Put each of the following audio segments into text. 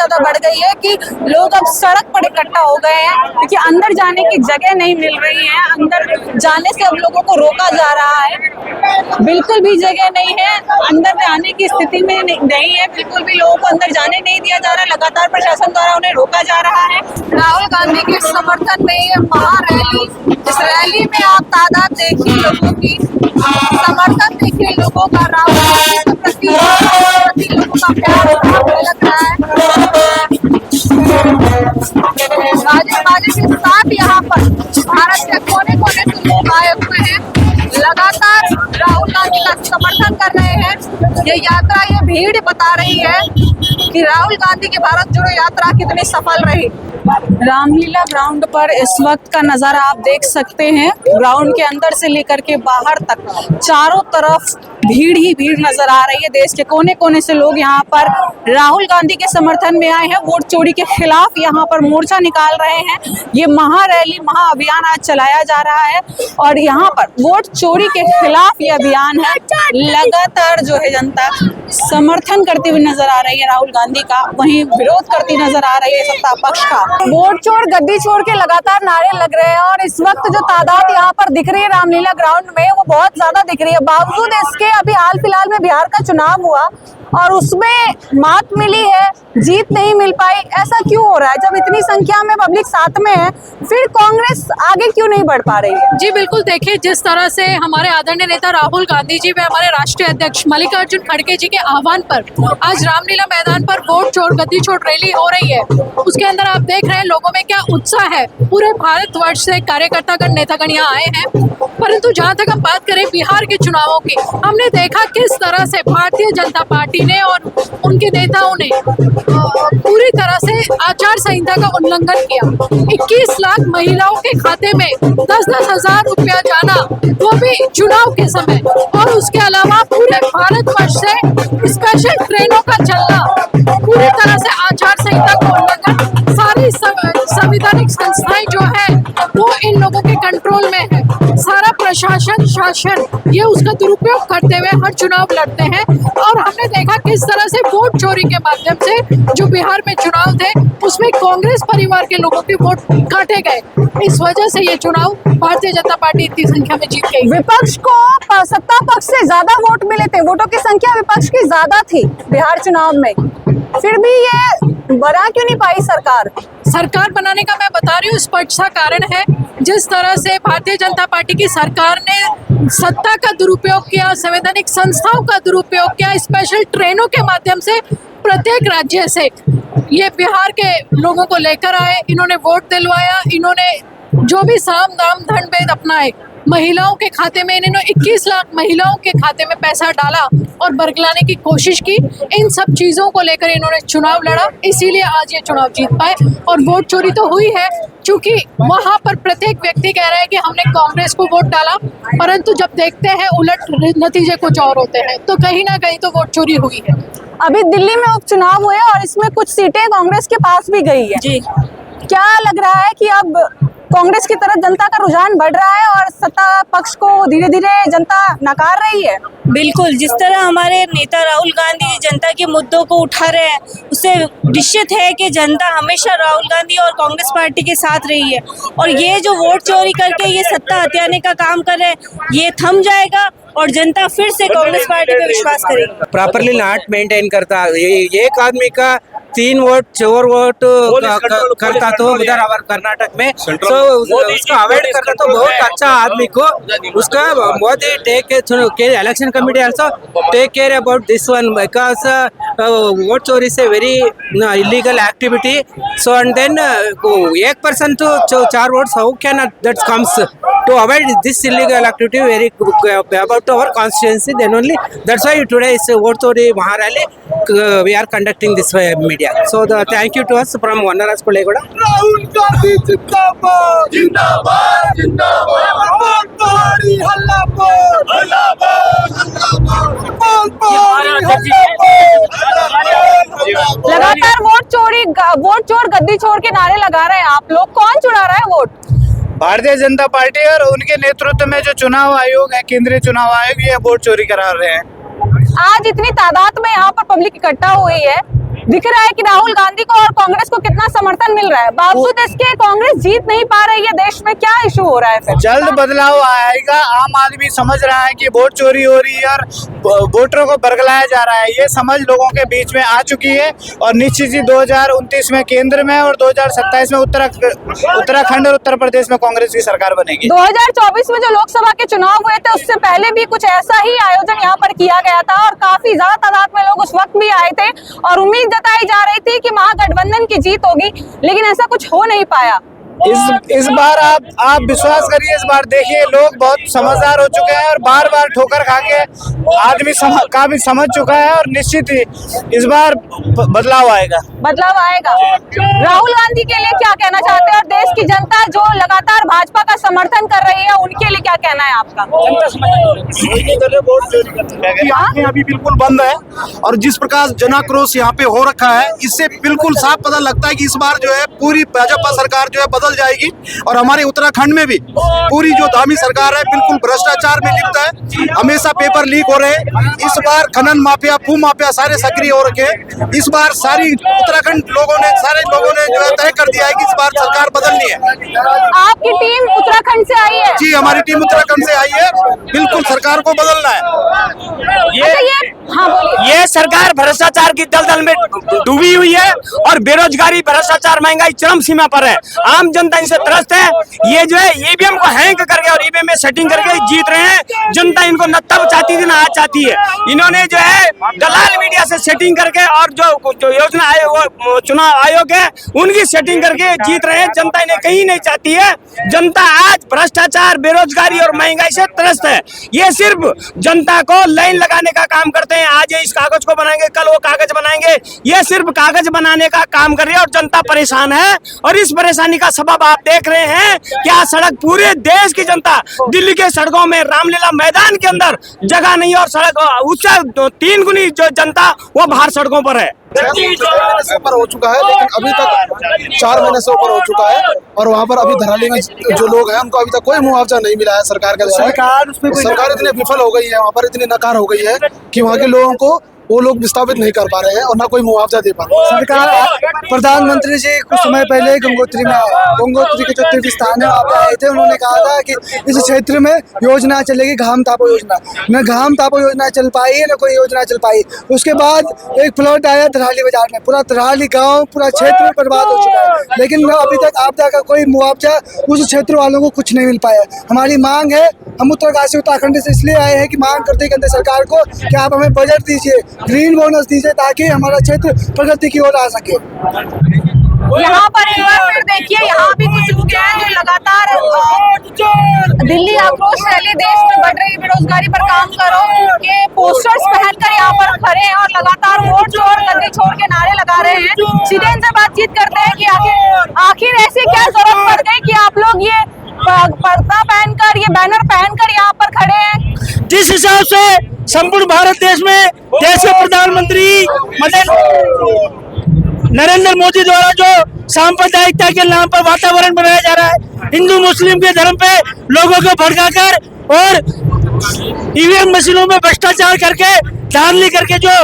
ज्यादा बढ़ गई है कि लोग अब सड़क पर इकट्ठा हो गए हैं, क्योंकि अंदर जाने की जगह नहीं मिल रही है। अंदर जाने से अब लोगों को रोका जा रहा है, बिल्कुल भी जगह नहीं है, अंदर में आने की स्थिति में नहीं है, बिल्कुल भी लोगों को अंदर जाने नहीं दिया जा रहा। लगातार प्रशासन द्वारा उन्हें रोका जा रहा है। राहुल गांधी के समर्थन में ये महारैली, इस रैली में आप तादाद देखिए लोगों की, समर्थन देखिए लोगों का, राहुल गांधी के प्रति लोगों का प्यार लग रहा है। बाजे के साथ यहाँ पर भारत के कोने कोने से लोग आए हुए हैं, लगातार राहुल गांधी का समर्थन कर रहे हैं। ये यात्रा, ये भीड़ बता रही है कि राहुल गांधी की भारत जोड़ो यात्रा कितनी सफल रही। रामलीला ग्राउंड पर इस वक्त का नजारा आप देख सकते हैं। ग्राउंड के अंदर से लेकर के बाहर तक चारों तरफ भीड़ ही भीड़ नजर आ रही है। देश के कोने कोने से लोग यहाँ पर राहुल गांधी के समर्थन में आए हैं, वोट चोरी के खिलाफ यहाँ पर मोर्चा निकाल रहे हैं। ये महारैली, महाअभियान आज चलाया जा रहा है और यहाँ पर वोट चोरी के खिलाफ ये अभियान है। लगातार जो है जनता समर्थन करती हुई नजर आ रही है राहुल गांधी का, वहीं विरोध करती नजर आ रही है सत्ता पक्ष का। वोट चोर, गद्दी चोर के लगातार नारे लग रहे हैं और इस वक्त जो तादाद यहाँ पर दिख रही है रामलीला ग्राउंड में, वो बहुत ज्यादा दिख रही है। बावजूद इसके अभी हाल फिलहाल में बिहार का चुनाव हुआ और उसमें मात मिली है, जीत नहीं मिल पाई। ऐसा क्यों हो रहा है? जब इतनी संख्या में पब्लिक साथ में है, फिर कांग्रेस आगे क्यों नहीं बढ़ पा रही है? जी बिल्कुल, देखिए जिस तरह से हमारे आदरणीय नेता राहुल गांधी जी व हमारे राष्ट्रीय अध्यक्ष मल्लिकार्जुन खड़गे जी के आह्वान पर आज रामलीला मैदान पर वोट चोर गद्दी चोर रैली हो रही है, उसके अंदर आप देख रहे हैं लोगों में क्या उत्साह है। पूरे भारतवर्ष से कार्यकर्तागण, नेतागण यहाँ आए हैं। परंतु जहाँ तक हम बात करें बिहार के चुनावों की, हमने देखा किस तरह से भारतीय जनता पार्टी ने और उनके नेताओं ने पूरी तरह से आचार संहिता का उल्लंघन किया। 21 लाख महिलाओं के खाते में 10-10 हजार रुपया जाना, वो भी चुनाव के समय, और उसके अलावा पूरे भारतवर्ष से स्पेशल ट्रेनों का चलना, पूरी तरह से आचार संहिता का उल्लंघन। सारी संवैधानिक संस्थाएं जो है वो इन लोगों के कंट्रोल में है। सारा प्रशासन, शासन ये उसका दुरुपयोग करते हुए हर चुनाव लड़ते हैं और हमने देखा किस तरह से वोट चोरी के माध्यम से जो बिहार में चुनाव थे उसमें कांग्रेस परिवार के लोगों के वोट काटे गए। इस वजह से ये चुनाव भारतीय जनता पार्टी इतनी संख्या में जीत गई। विपक्ष को सत्ता पक्ष से ज्यादा वोट मिले थे, वोटों की संख्या विपक्ष की ज्यादा थी बिहार चुनाव में, फिर भी ये बना क्यों नहीं पाई सरकार? सरकार बनाने का मैं बता रही हूँ स्पष्ट सा कारण है, जिस तरह से भारतीय जनता पार्टी की सरकार ने सत्ता का दुरुपयोग किया, संवैधानिक संस्थाओं का दुरुपयोग किया, स्पेशल ट्रेनों के माध्यम से प्रत्येक राज्य से ये बिहार के लोगों को लेकर आए, इन्होंने वोट दिलवाया, इन्होंने जो भी साम दाम दंड भेद अपनाए, महिलाओं के खाते में इन्होंने 21 लाख महिलाओं के खाते में पैसा डाला और बरगलाने की कोशिश की। इन सब चीज़ों को लेकर इन्होंने चुनाव लड़ा, इसीलिए आज ये चुनाव जीत पाए। और वोट चोरी तो हुई है, क्योंकि वहाँ पर प्रत्येक व्यक्ति कह रहा है कि हमने कांग्रेस को वोट डाला, परंतु जब देखते हैं उलट नतीजे कुछ और होते हैं, तो कहीं ना कहीं तो वोट चोरी हुई है। अभी दिल्ली में उपचुनाव हुए और इसमें कुछ सीटें कांग्रेस के पास भी गई है जी। क्या लग रहा है कि अब कांग्रेस की तरफ जनता का रुझान बढ़ रहा है और सत्ता पक्ष को धीरे धीरे जनता नकार रही है? बिल्कुल, जिस तरह हमारे नेता राहुल गांधी जनता के मुद्दों को उठा रहे हैं, उससे निश्चित है कि जनता हमेशा राहुल गांधी और कांग्रेस पार्टी के साथ रही है। और ये जो वोट चोरी करके ये सत्ता हथियाने का काम कर रहे हैं, ये थम जाएगा और जनता फिर से कांग्रेस पार्टी पे विश्वास करेगी। प्रॉपरली नॉट मेंटेन करता, एक आदमी का 3 वोट चोर वोट करता तो उधर हमारे कर्नाटक में, तो उसको अवॉइड करना तो बहुत अच्छा आदमी को, उसका Modi take election committee also take care about this one because vote चोरी से very illegal activity. So and then एक person to 4 votes, how can that comes to avoid this illegal activity very about our constituency, then only that's why today is vote chori maharali we are conducting this media. So the thank you to us from Vannaras Kolegoda. Rahul Gandhi जिंदाबाद जिंदाबाद जिंदाबाद, vote चोरी हल्लाबोल हल्लाबोल हल्लाबोल। लगातार vote चोर गद्दी चोर के नारे लगा रहे हैं आप लोग, कौन चुरा रहा है वोट? भारतीय जनता पार्टी और उनके नेतृत्व में जो चुनाव आयोग है, केंद्रीय चुनाव आयोग, ये वोट चोरी करा रहे हैं। आज इतनी तादाद में यहाँ पर पब्लिक इकट्ठा हुई है, दिख रहा है कि राहुल गांधी को और कांग्रेस को कितना समर्थन मिल रहा है, बावजूद इसके कांग्रेस जीत नहीं पा रही है। देश में क्या इशू हो रहा है फिर? जल्द बदलाव आएगा। आम आदमी समझ रहा है कि वोट चोरी हो रही है और वोटरों को बरगलाया जा रहा है, ये समझ लोगों के बीच में आ चुकी है। और निश्चित ही 2029 में केंद्र में और 2027 में उत्तराखंड और उत्तर प्रदेश में कांग्रेस की सरकार बनेगी। 2024 में जो लोकसभा के चुनाव हुए थे उससे पहले भी कुछ ऐसा ही आयोजन यहाँ पर किया गया था और काफी ज्यादा तादाद में लोग उस वक्त भी आए थे और उम्मीद जताई जा रही थी कि महागठबंधन की जीत होगी, लेकिन ऐसा कुछ हो नहीं पाया। इस बार आप विश्वास करिए, इस बार देखिए लोग बहुत समझदार हो चुके हैं और बार बार ठोकर खा के आदमी काफी समझ चुका है और निश्चित ही इस बार बदलाव आएगा। बदलाव आएगा। राहुल गांधी के लिए क्या कहना चाहते हैं और देश की जनता जो लगातार भाजपा का समर्थन कर रही है उनके लिए क्या कहना है आपका? आंखें अभी बिल्कुल बंद है और जिस प्रकार जनाक्रोश यहाँ पे हो रखा है, इससे बिल्कुल साफ पता लगता है कि इस बार जो है पूरी भाजपा सरकार जो है बदल जाएगी और हमारे उत्तराखंड में भी पूरी जो धामी सरकार है बिल्कुल भ्रष्टाचार में लिप्त है। हमेशा पेपर लीक हो रहे हैं। इस बार खनन माफिया, भू माफिया सारे सक्रिय हो रखे हैं। इस बार सारी उत्तराखंड सारे लोगों ने जो है तय कर दिया है कि इस बार सरकार बदलनी है। आपकी टीम उत्तराखंड से आई है? जी, हमारी टीम उत्तराखंड से आई है। बिल्कुल सरकार को बदलना है। हाँ बोलिए। ये सरकार भ्रष्टाचार की दलदल में डूबी हुई है और बेरोजगारी, भ्रष्टाचार, महंगाई चरम सीमा पर है। आम जनता इनसे त्रस्त है। ये जो है ईवीएम को हैंक करके और ईवीएम में सेटिंग करके जीत रहे हैं। जनता इनको न तब चाहती थी ना आज चाहती है। इन्होंने जो है दलाल मीडिया से सेटिंग करके और जो योजना आयोग, चुनाव आयोग है उनकी सेटिंग करके जीत रहे हैं। जनता इन्हें कहीं नहीं चाहती है। जनता आज भ्रष्टाचार, बेरोजगारी और महंगाई से त्रस्त है। ये सिर्फ जनता को लाइन लगाने का काम करते हैं। आज ये इस कागज को बनाएंगे, कल वो कागज बनाएंगे। ये सिर्फ कागज बनाने का काम कर रहे हैं और जनता परेशान है। और इस परेशानी का सबब आप देख रहे हैं कि आज सड़क, पूरे देश की जनता दिल्ली के सड़कों में, रामलीला मैदान के अंदर जगह नहीं और सड़क उससे 3 गुनी जो जनता वो बाहर सड़कों पर है। 6 महीने से ऊपर हो चुका है, लेकिन अभी तक 4 महीने से ऊपर हो चुका है और वहाँ पर अभी धराली में जो लोग हैं उनको अभी तक कोई मुआवजा नहीं मिला है सरकार के द्वारा। सरकार इतनी विफल हो गई है, वहाँ पर इतनी नकार हो गई है कि वहाँ के लोगों को वो लोग विस्थापित नहीं कर पा रहे हैं और ना कोई मुआवजा दे पा रहे हैं। सरकार, प्रधानमंत्री जी कुछ समय पहले गंगोत्री में, गंगोत्री के जो तीर्थ स्थान है वहाँ पे आए थे। उन्होंने कहा था कि इस क्षेत्र में योजना चलेगी, घाम तापो योजना। न घाम तापो योजना चल पाई है, न कोई योजना चल पाई। उसके बाद एक फ्लड आया धराली बाजार में, पूरा धराली गाँव, पूरा क्षेत्र बर्बाद हो चुका है। लेकिन अभी तक आपदा का कोई मुआवजा उस क्षेत्र वालों को कुछ नहीं मिल पाया। हमारी मांग है, हम उत्तराखंड से इसलिए आए हैं कि मांग करते केंद्र सरकार को कि आप हमें बजट दीजिए, ग्रीन बोनस दीजिए, ताकि हमारा क्षेत्र प्रगति की ओर आ सके। यहाँ पर एक बार फिर देखिए, यहाँ भी कुछ लोग हैं जो लगातार दिल्ली आक्रोश रैली, देश में बढ़ रही बेरोजगारी पर काम करो के पोस्टर्स पहनकर यहाँ पर खड़े हैं और लगातार वोट छोड़, गद्दी छोड़ के नारे लगा रहे हैं। सीधे इनसे बातचीत करते हैं कि आखिर ऐसी क्या जरूरत पड़ गई कि आप लोग ये पर्दा पहनकर, ये बैनर पहनकर यहाँ पर खड़े हैं? जिस हिसाब से संपूर्ण भारत देश में देश के प्रधानमंत्री नरेंद्र मोदी द्वारा जो सांप्रदायिकता के नाम पर वातावरण बनाया जा रहा है, हिंदू मुस्लिम के धर्म पे लोगों को भड़काकर और ईवीएम मशीनों में भ्रष्टाचार करके, धांधली करके जो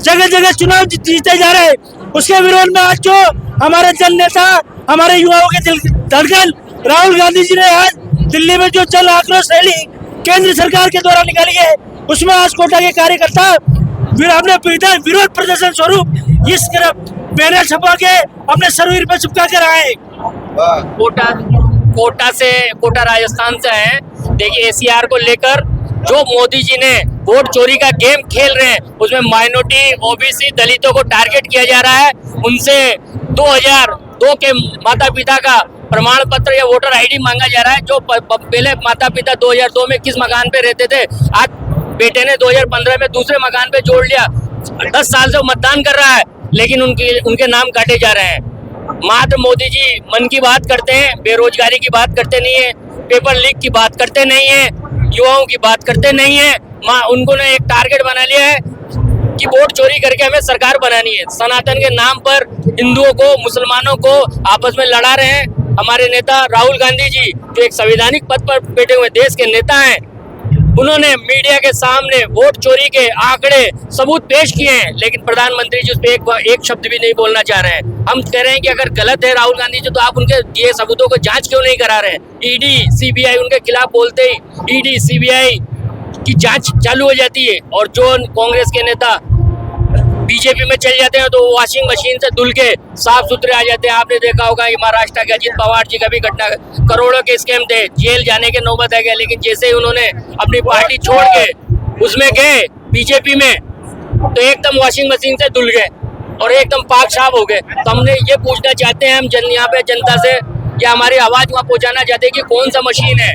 जगह जगह चुनाव जीते जा रहे हैं, उसके विरोध में आज जो हमारे जन नेता, हमारे युवाओं के दिल धड़कन राहुल गांधी जी ने आज दिल्ली में जो जन आक्रोश रैली केंद्र सरकार के द्वारा निकाली है, उसमें आज कोटा के कार्यकर्ता अपने विरोध प्रदर्शन स्वरूप इस तरफ बैनर छपा के अपने शरीर पर चिपका कर आए। कोटा राजस्थान से आए हैं। देखिए, एसीआर को लेकर जो मोदी जी ने वोट चोरी का गेम खेल रहे हैं, उसमें माइनॉरिटी, ओबीसी, दलितों को टारगेट किया जा रहा है। उनसे 2002 के माता पिता का प्रमाण पत्र या वोटर आईडी मांगा जा रहा है। जो पहले माता पिता 2002 में किस मकान पे रहते थे, आज बेटे ने 2015 में दूसरे मकान पे जोड़ लिया। 10 साल से मतदान कर रहा है, लेकिन उनके नाम काटे जा रहे हैं। मात्र मोदी जी मन की बात करते हैं, बेरोजगारी की बात करते नहीं है, पेपर लीक की बात करते नहीं है, युवाओं की बात करते नहीं है। उनको ने एक टारगेट बना लिया है कि वोट चोरी करके हमें सरकार बनानी है। सनातन के नाम पर हिंदुओं को, मुसलमानों को आपस में लड़ा रहे हैं। हमारे नेता राहुल गांधी जी, जो एक संवैधानिक पद पर बैठे हुए देश के नेता हैं, उन्होंने मीडिया के सामने वोट चोरी के आंकड़े सबूत पेश किए हैं, लेकिन प्रधानमंत्री जी उस पर एक शब्द भी नहीं बोलना चाह रहे हैं। हम कह रहे हैं कि अगर गलत है राहुल गांधी जी, तो आप उनके दिए सबूतों को जांच क्यों नहीं करा रहे हैं? ईडी सीबीआई उनके खिलाफ बोलते ही ईडी सीबीआई की जांच चालू हो जाती है, और जो कांग्रेस के नेता बीजेपी में चल जाते हैं तो वॉशिंग मशीन से धुल के साफ सुथरे आ जाते हैं। आपने देखा होगा कि महाराष्ट्र के अजित पवार जी का भी घटना, करोड़ों के स्कैम थे, जेल जाने के नौबत आ गया, लेकिन जैसे ही उन्होंने अपनी पार्टी छोड़ के उसमें गए बीजेपी में, तो एकदम वॉशिंग मशीन से धुल गए और एकदम पाक साफ हो गए। तो हमने ये पूछना चाहते हैं हम यहाँ पे जनता से, या हमारी आवाज वहाँ पहुँचाना चाहते हैं कि कौन सा मशीन है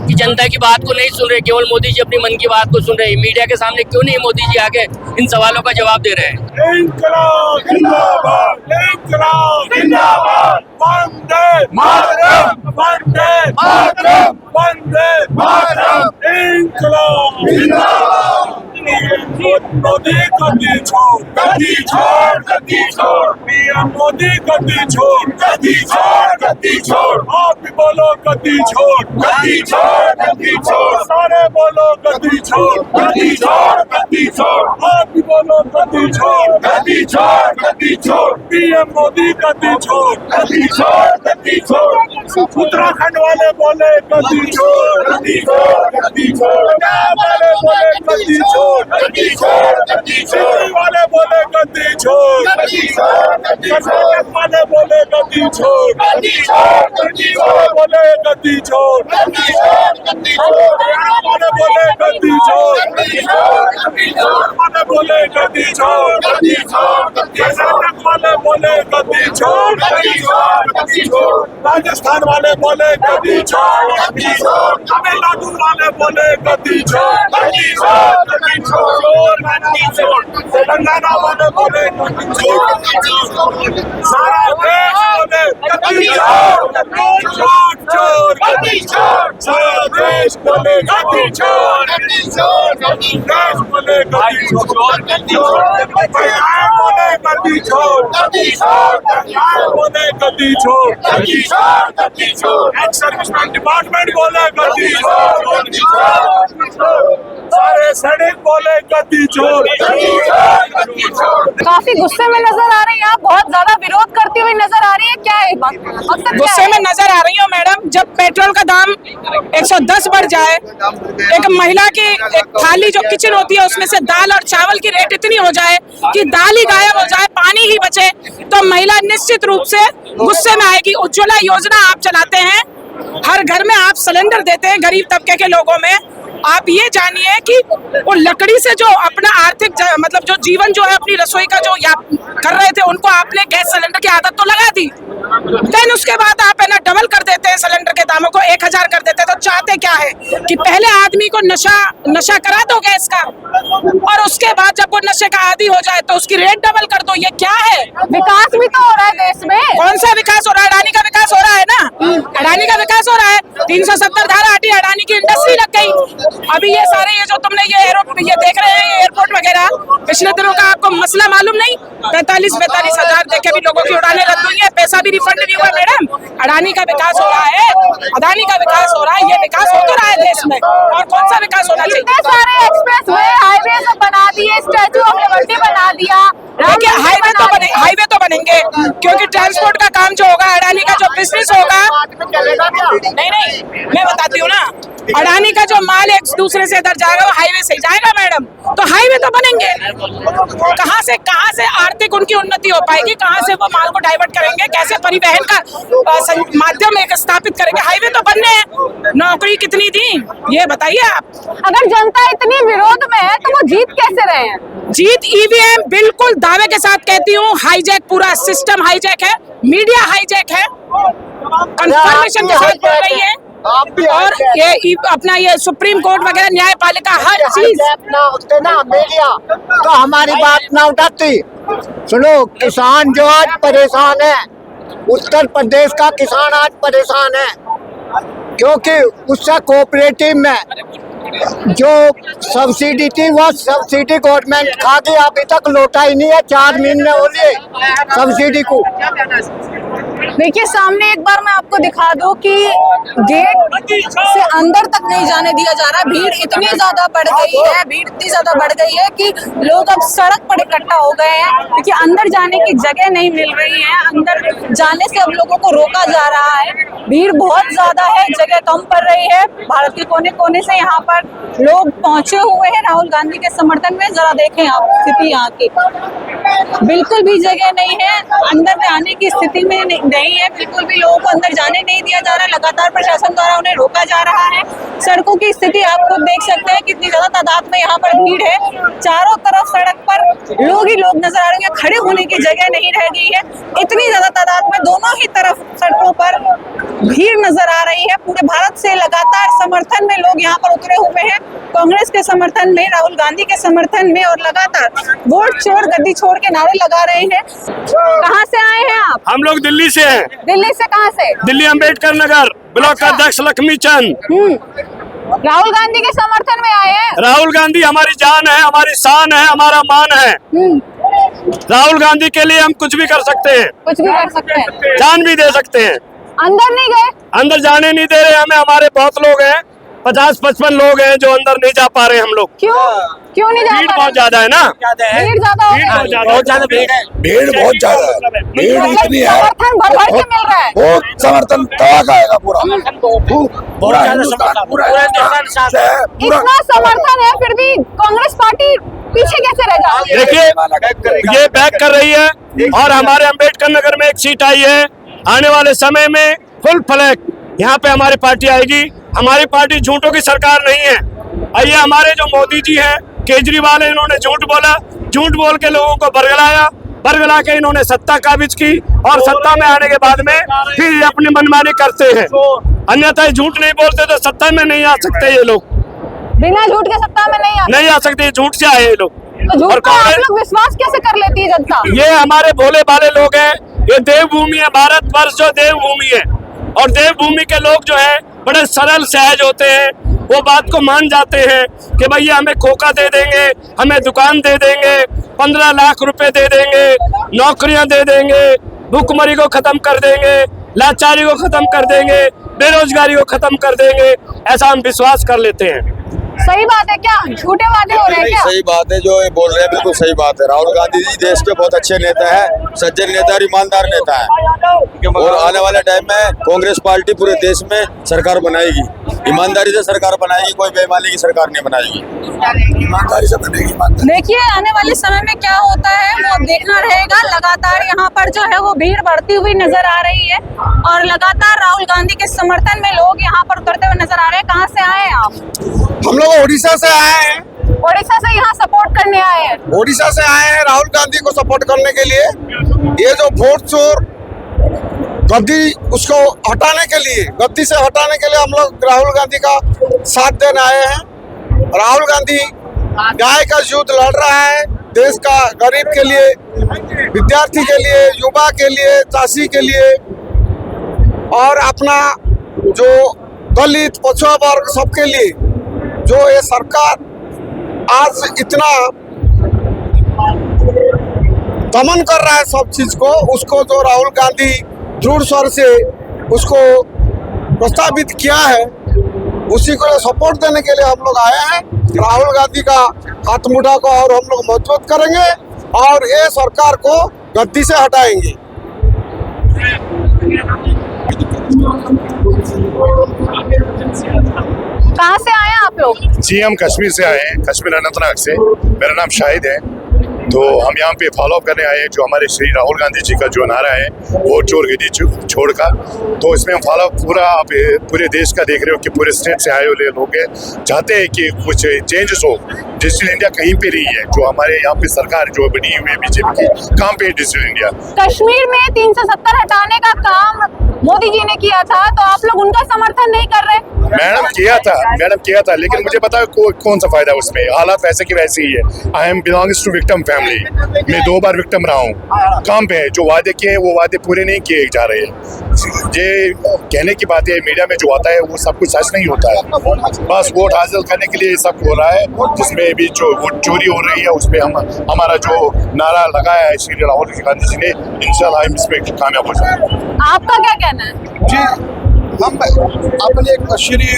कि जनता की बात को नहीं सुन रहे, केवल मोदी जी अपनी मन की बात को सुन रहे हैं। मीडिया के सामने क्यों नहीं मोदी जी आके इन सवालों का जवाब दे रहे हैं? इंकलाब जिंदाबाद, इंकलाब जिंदाबाद, वंदे मातरम, वंदे मातरम, वंदे मातरम, इंकलाब जिंदाबाद। मोदी गद्दी छोड़, गद्दी छोड़, गद्दी छोड़, पीएम मोदी गद्दी छोड़, गद्दी छोड़, गद्दी छोड़, आप भी बोलो गद्दी छोड़, गद्दी छोड़, गद्दी छोड़, सारे बोलो गद्दी छोड़, गद्दी छोड़, गद्दी छोड़, आप भी बोलो गद्दी छोड़, गद्दी छोड़, गद्दी छोड़, पीएम मोदी गद्दी छोड़, गद्दी छोड़, गद्दी छोड़, उत्तराखंड वाले बोले गद्दी छोड़, गद्दी छोड़, गद्दी छोड़, पंजाब वाले बोले गद्दी छोड़, गद्दी छोड़, गद्दी छोड़, दिल्ली वाले बोले गद्दी छोड़, गद्दी छोड़, कर्नाटक वाले बोले गद्दी छोड़, गद्दी छोड़, गद्दी छोड़, बोले गद्दी छोड़, गद्दी छोड़, गद्दी छोड़, हरियाणा वाले बोले गद्दी छोड़, गद्दी छोड़, गद्दी छोड़, वाले बोले गद्दी छोड़, गद्दी छोड़, कर्नाटक वाले बोले गद्दी छोड़, गद्दी छोड़, गद्दी छोड़, राजस्थान वाले बोले गद्दी छोड़, गद्दी छोड़, तमिलनाडु वाले बोले गद्दी छोड़, गद्दी छोड़, गद्दी छोड़, गद्दी छोड़, तेलंगाना वाले बोले गद्दी छोड़, गद्दी छोड़, सारा देश बोले गद्दी छोड़, गद्दी छोड़, छोड़, गद्दी छोड़, सारा देश बोले गद्दी छोड़, गद्दी छोड़, गद्दी देश बोले गद्दी छोड़, गद्दी छोड़, पंजाब बोले गद्दी छोड़, गद्दी छोड़, पंजाब बोले गद्दी छोड़, गद्दी छोड़, गद्दी छोड़, एक्स सर्विसमैन डिपार्टमेंट बोले गद्दी छोड़, गद्दी छोड़, सारे सैनिक बोले गद्दी छोड़, गद्दी छोड़, गद्दी छोड़। काफी गुस्से में नजर आ रही हैं आप, बहुत ज्यादा विरोध करती हुई नजर आ रही है, क्या है मकसद? गुस्से में नजर आ रही हूँ मैडम। जब पेट्रोल का दाम 110 बढ़ जाए, एक महिला की एक थाली जो किचन होती है उसमें से दाल और चावल की रेट इतनी हो जाए कि दाल ही गायब हो जाए, पानी ही बचे, तो महिला निश्चित रूप से गुस्से में आएगी। उज्ज्वला योजना आप चलाते हैं, हर घर में आप सिलेंडर देते हैं गरीब तबके के लोगों में। आप ये जानिए कि वो लकड़ी से जो अपना आर्थिक मतलब जो जीवन जो है अपनी रसोई का जो या कर रहे थे, उनको आपने गैस सिलेंडर की आदत तो लगा दी, देन उसके बाद आप है ना डबल कर देते हैं सिलेंडर के दामों को, 1000 कर देते हैं। तो चाहते क्या है कि पहले आदमी को नशा करा दो गैस का, और उसके बाद जब वो नशे का आदी हो जाए तो उसकी रेट डबल कर दो। ये क्या है? विकास भी तो हो रहा है देश में। कौन सा विकास हो रहा है? अडानी का विकास हो रहा है ना, अडानी का विकास हो रहा है। 370 धारा हटी, अडानी की इंडस्ट्री लग गई। अभी ये सारे ये जो तुमने ये देख रहे हैं एयरपोर्ट वगैरह, पिछले दिनों का आपको मसला मालूम नहीं? 45-42 हजार देखे भी लोगों की उड़ाने रद्द हुई है, पैसा भी रिफंड नहीं हुआ मैडम। अडानी का विकास हो रहा है, अडानी का विकास हो रहा है, ये विकास हो तो रहा है देश में। और कौन सा विकास होना चाहिए? इतने सारे एक्सप्रेस वे हाईवे सब बना दिए, स्टैचू ऑफ लिबर्टी बना दिया। देखिए हाईवे तो बनेंगे, क्योंकि ट्रांसपोर्ट का काम जो होगा, अडानी का जो बिजनेस होगा, नहीं मैं बताती हूँ ना, अडानी का जो माल एक दूसरे से इधर जाएगा वो हाईवे से जाएगा मैडम। तो हाईवे तो बनेंगे, कहाँ से आर्थिक उनकी उन्नति हो पाएगी? कहाँ से वो माल को डाइवर्ट करेंगे? कैसे परिवहन का माध्यम एक स्थापित करेंगे? हाईवे तो बनने हैं। नौकरी कितनी दी ये बताइए आप। अगर जनता इतनी विरोध में है तो वो जीत कैसे रहे हैं? जीत ईवीएम, बिल्कुल दावे के साथ कहती हूँ, हाईजैक, पूरा सिस्टम हाईजैक है, मीडिया हाईजैक है, कंफर्मेशन के साथ बोल रही है। और ये अपना ये सुप्रीम कोर्ट वगैरह न्यायपालिका हर चीज ना उठते ना मीडिया तो हमारी बात ना उठाती। सुनो, किसान जो आज परेशान है, उत्तर प्रदेश का किसान आज परेशान है, क्योंकि उससे कोऑपरेटिव में जो सब्सिडी थी वो सब्सिडी गवर्नमेंट खा गई, अभी तक लौटा ही नहीं है। 4 महीने हो लिए सब्सिडी को। देखिए सामने एक बार मैं आपको दिखा दूं कि गेट से अंदर तक नहीं जाने दिया जा रहा। भीड़ इतनी ज्यादा बढ़ गई है कि लोग अब सड़क पर इकट्ठा हो गए हैं, क्योंकि अंदर जाने की जगह नहीं मिल रही है। अंदर जाने से अब लोगों को रोका जा रहा है। भीड़ बहुत ज्यादा है, जगह कम पड़ रही है। भारत के कोने कोने से यहाँ पर लोग पहुंचे हुए हैं राहुल गांधी के समर्थन में। जरा देखें आप स्थिति यहाँ की, बिल्कुल भी जगह नहीं है, अंदर में आने की स्थिति में नहीं है। बिल्कुल भी लोगों को अंदर जाने नहीं दिया जा रहा। लगातार प्रशासन द्वारा उन्हें रोका जा रहा है। सड़कों की स्थिति आप खुद देख सकते हैं, कितनी ज्यादा तादाद में यहाँ पर भीड़ है। चारों तरफ सड़क पर लोग ही लोग नजर आ रहे हैं, खड़े होने की जगह नहीं रह गई है। इतनी ज्यादा तादाद में दोनों ही तरफ सड़कों पर भीड़ नजर आ रही है। पूरे भारत से लगातार समर्थन में लोग यहाँ पर उतरे हुए हैं, कांग्रेस के समर्थन में, राहुल गांधी के समर्थन में, और लगातार वोट छोड़ गद्दी छोड़ के नारे लगा रहे हैं। कहाँ से आए हैं आप? हम लोग दिल्ली से हैं। दिल्ली से कहाँ से? दिल्ली अम्बेडकर नगर, ब्लॉक अध्यक्ष लक्ष्मी चंद। राहुल गांधी के समर्थन में आए हैं। राहुल गांधी हमारी जान है, हमारी शान है, हमारा मान है। राहुल गांधी के लिए हम कुछ भी कर सकते हैं, कुछ भी कर सकते हैं, जान भी दे सकते हैं। अंदर नहीं गए? अंदर जाने नहीं दे रहे हमें। हमारे बहुत लोग हैं, 50-55 लोग हैं जो अंदर नहीं जा पा रहे हम लोग। क्यों नहीं जा भीड़ पा रहे? बहुत ज्यादा है ना, भीड़ ज्यादा हो गई। बहुत ज्यादा भीड़ है। भीड़ बहुत ज्यादा है, भीड़ इतनी है, समर्थन भर भर के मिल रहा है। बहुत समर्थन तवा का आएगा पूरा हिंदुस्तान, पूरा इतना समर्थन है, फिर भी कांग्रेस पार्टी पीछे कैसे रह जाती है? देखिए ये बैक कर रही है, और हमारे अम्बेडकर नगर में एक सीट आई है। आने वाले समय में फुल फ्लैग यहाँ पे हमारी पार्टी आएगी। हमारी पार्टी झूठों की सरकार नहीं है। आइए, हमारे जो मोदी जी हैं, केजरीवाल है, इन्होंने झूठ बोला, झूठ बोल के लोगों को बरगला के इन्होंने सत्ता काबिज की, और सत्ता में आने के बाद में फिर ये अपनी मनमानी करते हैं। अन्यथा झूठ नहीं बोलते तो सत्ता में नहीं आ सकते ये लोग। बिना झूठ के सत्ता में नहीं आ सकते, झूठ से आए ये लोग। तो झूठ पर आप लोग विश्वास कैसे कर लेती है जनता? ये हमारे भोले भाले लोग हैं। ये देवभूमि है, भारतवर्ष जो देवभूमि है, और देवभूमि के लोग जो है बड़े सरल सहज होते हैं। वो बात को मान जाते हैं कि भैया हमें खोखा दे देंगे, हमें दुकान दे देंगे, 15 लाख रुपए दे देंगे, नौकरियां दे देंगे, भूखमरी को खत्म कर देंगे, लाचारी को खत्म कर देंगे, बेरोजगारी को खत्म कर देंगे, ऐसा हम विश्वास कर लेते हैं। सही बात है क्या? झूठे वादे हो रहे हैं क्या? सही बात है, जो ये बोल रहे हैं बिल्कुल सही बात है। राहुल गांधी जी देश के बहुत अच्छे नेता है, सज्जन नेता और ईमानदार नेता है, और आने वाले टाइम में कांग्रेस पार्टी पूरे देश में सरकार बनाएगी, ईमानदारी से सरकार बनाएगी, कोई बेईमानी की सरकार नहीं बनाएगी, ईमानदारी से बनेगी। देखिए आने वाले समय में क्या होता है वो अब देखना रहेगा। लगातार यहाँ पर जो है वो भीड़ बढ़ती हुई नजर आ रही है, और लगातार राहुल गांधी के समर्थन में लोग यहाँ पर उतरते हुए नजर आ रहे हैं। कहाँ से आए हैं आप? हम लोग उड़ीसा से आए हैं। ओडिशा से यहाँ सपोर्ट करने आए हैं? उड़ीसा से आए हैं राहुल गांधी को सपोर्ट करने के लिए। ये जो वोट चोर गद्दी उसको हटाने के लिए, गद्दी से हटाने के लिए हम लोग राहुल गांधी का साथ देने आए हैं। राहुल गांधी न्याय का युद्ध लड़ रहा है, देश का गरीब के लिए, विद्यार्थी के लिए, युवा के लिए, चाषी के लिए, और अपना जो दलित पछुआ वर्ग सबके लिए। जो ये सरकार आज इतना दमन कर रहा है सब चीज को, उसको जो राहुल गांधी दृढ़ स्वर से उसको प्रस्तावित किया है, उसी को सपोर्ट देने के लिए हम लोग आए हैं। राहुल गांधी का हाथ मुठा को और हम लोग मजबूत करेंगे, और ये सरकार को गद्दी से हटाएंगे। कहाँ से आए हैं आप लोग? जी हम कश्मीर से आए हैं, कश्मीर अनंतनाग से। मेरा नाम शाहिद है। तो हम यहाँ पे फॉलो अप करने आए हैं जो हमारे श्री राहुल गांधी जी का जो नारा है वोट चोर गद्दी छोड़ का, तो इसमें हम फॉलो पूरा आप पूरे देश का देख रहे हो कि पूरे स्टेट से आए हुए लोग हैं, चाहते हैं कि कुछ चेंजेस हो। डिजिटल इंडिया कहीं पे नहीं है, जो हमारे यहाँ पे सरकार जो बनी हुई है बीजेपी की, कहाँ पे डिजिटल इंडिया? कश्मीर में 370 हटाने का काम मोदी जी ने किया था, तो आप लोग उनका समर्थन नहीं कर रहे? मैडम किया था, लेकिन मुझे बताओ कौन सा फायदा उसमें? हालात वैसे की वैसे ही है। I am belongs to victim family. मैं 2 बार विक्टिम रहा हूँ। काम पे है, जो वादे किए वो वादे पूरे नहीं किए जा रहे हैं। ये कहने की बात है, मीडिया में जो आता है वो सब कुछ सच नहीं होता है। बस वोट हासिल करने के लिए ये सब हो रहा है, जिसमें भी जो वोट चोरी हो रही है उसमें हमारा जो नारा लगाया है श्री राहुल गांधी जी ने, इंशाल्लाह हम इसमें कामयाब हो जाएंगे। आपका क्या कहना है? जी, हम अपने श्री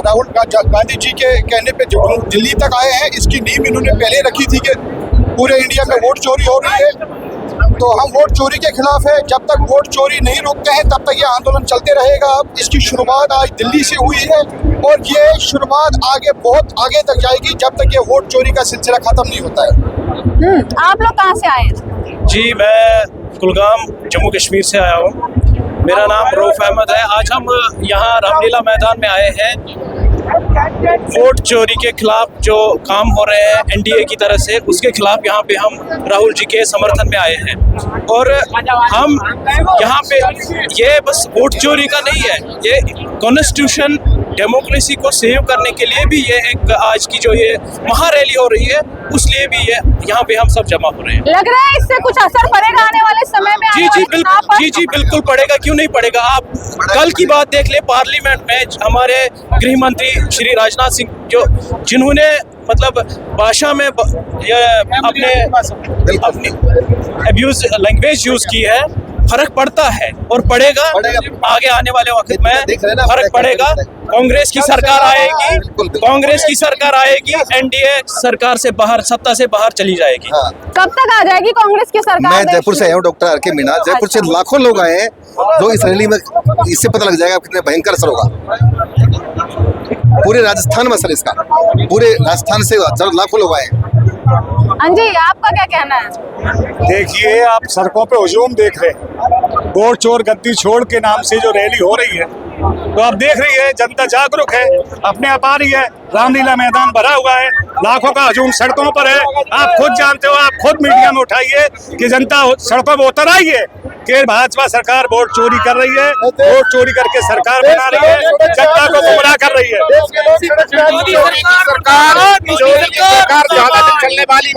राहुल गांधी जी के कहने पे जो दिल्ली तक आए हैं, इसकी नींव इन्होंने पहले रखी थी कि पूरे इंडिया में वोट चोरी हो रही है, तो हम वोट चोरी के खिलाफ है। जब तक वोट चोरी नहीं रोकते हैं तब तक ये आंदोलन चलते रहेगा। इसकी शुरुआत आज दिल्ली से हुई है और ये शुरुआत आगे बहुत आगे तक जाएगी जब तक ये वोट चोरी का सिलसिला खत्म नहीं होता है। आप लोग कहाँ से आए हैं? जी, मैं कुलगाम जम्मू कश्मीर से आया हूँ। मेरा नाम रऊफ अहमद है। आज हम यहाँ रामलीला मैदान में आए हैं। वोट चोरी के खिलाफ जो काम हो रहे हैं एनडीए की तरफ से, उसके खिलाफ यहाँ पे हम राहुल जी के समर्थन में आए हैं। और हम यहाँ पे ये बस वोट चोरी का नहीं है, ये कॉन्स्टिट्यूशन डेमोक्रेसी को सेव करने के लिए भी ये एक आज की जो ये महारैली हो रही है, उसलिए भी ये यहाँ पे हम सब जमा हो रहे हैं। लग रहा है इससे कुछ असर पड़ेगा आने वाले समय में? जी बिल्कुल पड़ेगा, क्यों नहीं पड़ेगा। आप कल की बात देख ले, पार्लियामेंट में हमारे गृह मंत्री श्री राजनाथ सिंह जिन्होंने मतलब भाषा में अपनी अब्यूज लैंग्वेज यूज की है, फर्क पड़ता है और पड़ेगा आगे आने वाले वक्त में फर्क पड़ेगा। कांग्रेस की सरकार आएगी, कांग्रेस की सरकार आएगी, एनडीए सरकार से बाहर, सत्ता से बाहर चली जाएगी। कब तक आ जाएगी कांग्रेस की सरकार? मैं जयपुर से आया हूँ, डॉक्टर आर के मीना। जयपुर से लाखों लोग आए हैं, जो इस रैली में, इससे पता लग जाएगा कितने भयंकर असर होगा। पूरे राजस्थान में असर इसका, पूरे राजस्थान से लाखों लोग आए हैं। हाँ जी, आपका क्या कहना है? देखिए, आप सड़कों पे हुजूम देख रहे हैं, वोट चोर गद्दी छोड़ के नाम से जो रैली हो रही है, तो आप देख रही है जनता जागरूक है, अपने आप आ रही है। रामलीला मैदान भरा हुआ है, लाखों का हजूम सड़कों पर है। आप खुद जानते हो, आप खुद मीडिया में उठाइए कि जनता सड़कों पर उतर आई है कि भाजपा सरकार वोट चोरी कर रही है, वोट चोरी करके सरकार बना रही है, जनता को गुमराह कर रही है। सरकार ज्यादा दिन चलने वाली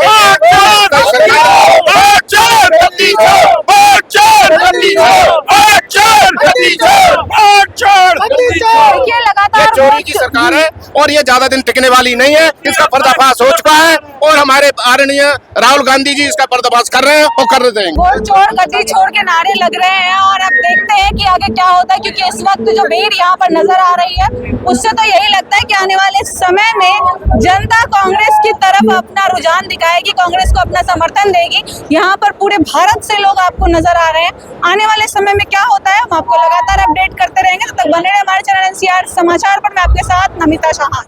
लगातार चोरी की सरकार है और ये ज्यादा दिन टिकने वाली नहीं है। इसका पर्दाफाश हो चुका है और हमारे आदरणीय राहुल गांधी जी इसका पर्दाफाश कर रहे हैं और कर रहे हैं। वोट चोर गद्दी छोड़ के नारे लग रहे हैं और अब देखते हैं कि आगे क्या होता है, क्योंकि इस वक्त जो भीड़ यहाँ पर नजर आ रही है उससे तो यही लगता है कि आने वाले समय में जनता कांग्रेस की तरफ अपना रुझान दिखाएगी, कांग्रेस को अपना समर्थन देगी। यहाँ पर पूरे भारत से लोग आपको नजर आ रहे हैं। आने वाले समय में क्या होता है हम आपको लगातार अपडेट करते रहेंगे। तब तक बने रहे हमारे चैनल NCR समाचार पर। मैं आपके साथ नमिता शाह।